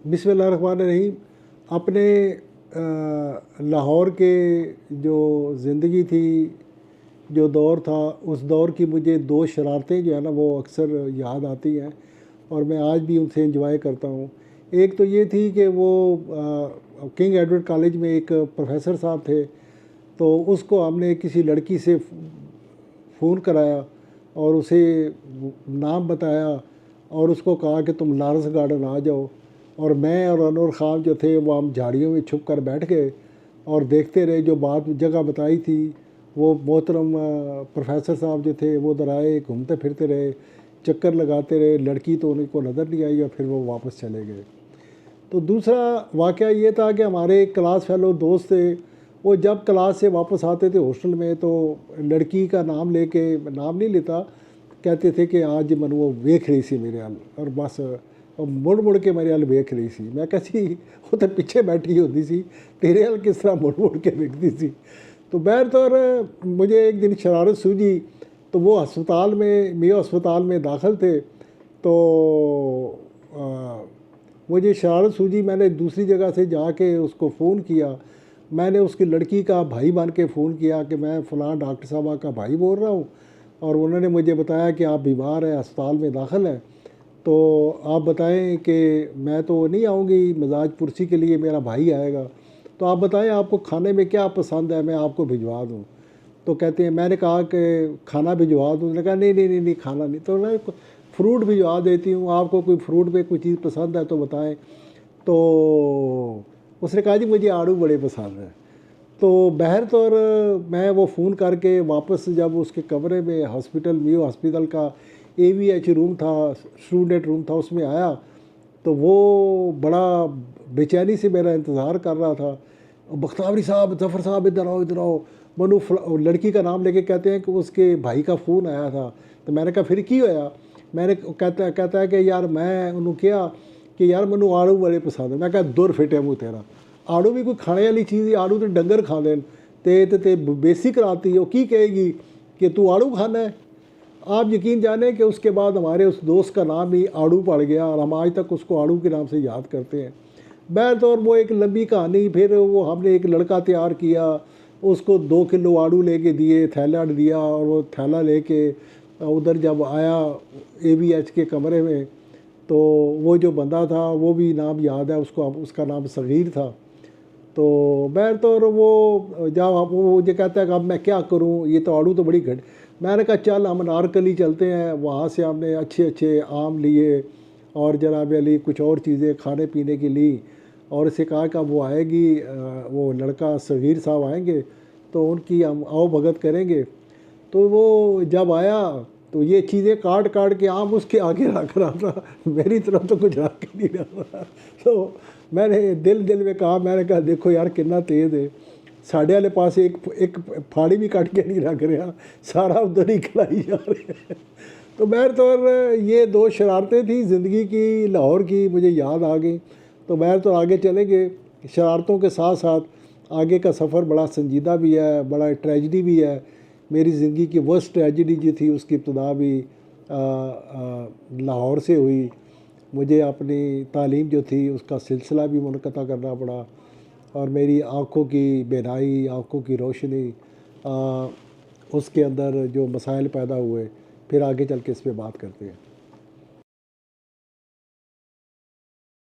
बिस्मिल्लाहिर्रहमानिर्रहीम। अपने लाहौर के जो ज़िंदगी थी, जो दौर था, उस दौर की मुझे दो शरारतें जो है ना वो अक्सर याद आती हैं और मैं आज भी उनसे इंजॉय करता हूँ। एक तो ये थी कि वो किंग एडवर्ड कॉलेज में एक प्रोफेसर साहब थे, तो उसको हमने किसी लड़की से फ़ोन कराया और उसे नाम बताया और उसको कहा कि तुम लारेंस गार्डन आ जाओ। और मैं और अनवर ख़ान जो थे वो हम झाड़ियों में छुप कर बैठ गए और देखते रहे। जो बात जगह बताई थी वो मोहतरम प्रोफेसर साहब जो थे वो उधर आए, घूमते फिरते रहे, चक्कर लगाते रहे। लड़की तो उनको नज़र नहीं आई और फिर वो वापस चले गए। तो दूसरा वाक़या ये था कि हमारे क्लास फेलो दोस्त थे, वो जब क्लास से वापस आते थे हॉस्टल में तो लड़की का नाम लेके, नाम नहीं लेता, कहते थे कि आज मन वो वेख रही सी मेरे हाल, और बस और मुड़ मुड़ के मेरे हाल वेख रही सी। मैं कहती वो तो पीछे बैठी होती सी, तेरे हाल किस तरह मुड़ मुड़ के वेखती सी। तो बहरतौर मुझे एक दिन शरारत सूझी, तो वो अस्पताल में, मेयो अस्पताल में दाखिल थे। तो मुझे शरारत सूझी, मैंने दूसरी जगह से जाके उसको फ़ोन किया। मैंने उसकी लड़की का भाई बन के फ़ोन किया कि मैं फ़लाँ डॉक्टर साहबा का भाई बोल रहा हूँ और उन्होंने मुझे बताया कि आप बीमार हैं, अस्पताल में दाखिल हैं, तो आप बताएं कि मैं तो नहीं आऊँगी, मिजाज पुरसी के लिए मेरा भाई आएगा, तो आप बताएं आपको खाने में क्या पसंद है, मैं आपको भिजवा दूँ। तो कहते हैं, मैंने कहा कि खाना भिजवा दूँ। उन्होंने कहा नहीं नहीं नहीं नहीं, खाना नहीं। तो मैं फ्रूट भिजवा देती हूँ, आपको कोई फ्रूट में कोई चीज़ पसंद है तो बताएं। तो उसने कहा जी मुझे आड़ू बड़े पसंद हैं। तो बहरतौर मैं वो फ़ोन करके वापस जब उसके कमरे में, हॉस्पिटल मेयो हॉस्पिटल का AVH रूम था, स्टूडेंट रूम था, उसमें आया तो वो बड़ा बेचैनी से मेरा इंतज़ार कर रहा था। बख्तावरी साहब, ज़फ़र साहब इधर आओ इधर आओ। मनु लड़की का नाम लेके कहते हैं कि उसके भाई का फ़ोन आया था। तो मैंने कहा फिर की होया। मैंने कहता है कि यार मैं उन्होंने किया कि यार मैनू आड़ू बड़े पसंद है। मैं कहा दुर फिटे मुँह तेरा, आड़ू भी कोई खाने वाली चीज़ है, आड़ू तो डंगर खाते हैं, ते बेसी कराती है, वो की कहेगी कि तू आड़ू खाना है। आप यकीन जाने कि उसके बाद हमारे उस दोस्त का नाम ही आड़ू पड़ गया और हम आज तक उसको आड़ू के नाम से याद करते हैं। बहरतौर वो एक लंबी कहानी। फिर वो हमने एक लड़का तैयार किया, उसको 2 किलो आड़ू लेके दिए, थैला दिया, और वो थैला लेके उधर जब आया AVH के कमरे में, तो वो जो बंदा था वो भी नाम याद है उसको, उसका नाम सगीर था। तो बहरतौर वो जब वो मुझे कहता है कि अब मैं क्या करूं, ये तो आड़ू तो बड़ी घट। मैंने कहा चल हम नारकली चलते हैं। वहाँ से हमने अच्छे अच्छे आम लिए और जनाब अली कुछ और चीज़ें खाने पीने की ली, और इसे कहा कि अब वो आएगी, वो लड़का सगीर साहब आएंगे तो उनकी हम आओ भगत करेंगे। तो वो जब आया तो ये चीज़ें काट काट के आम उसके आगे रख रहा था, मेरी तरफ तो कुछ रख के नहीं रहा था। तो मैंने दिल दिल में कहा, मैंने कहा देखो यार कितना तेज़ है, साढ़े वाले पास एक फाड़ी भी काट के नहीं रख रहा, सारा उधर ही खिलाई जा रहे हैं। तो बहरतौर ये दो शरारतें थी ज़िंदगी की, लाहौर की, मुझे याद आ गई। तो बहरतौर आगे चलेंगे, शरारतों के साथ साथ आगे का सफ़र बड़ा संजीदा भी है, बड़ा ट्रेजिडी भी है। मेरी ज़िंदगी की वर्स्ट ट्रेजिडी जो थी उसकी इब्तिदा भी लाहौर से हुई। मुझे अपनी तालीम जो थी उसका सिलसिला भी मुनक़ता करना पड़ा और मेरी आँखों की बीनाई, आँखों की रोशनी, उसके अंदर जो मसाइल पैदा हुए, फिर आगे चल के इस पर बात करते हैं।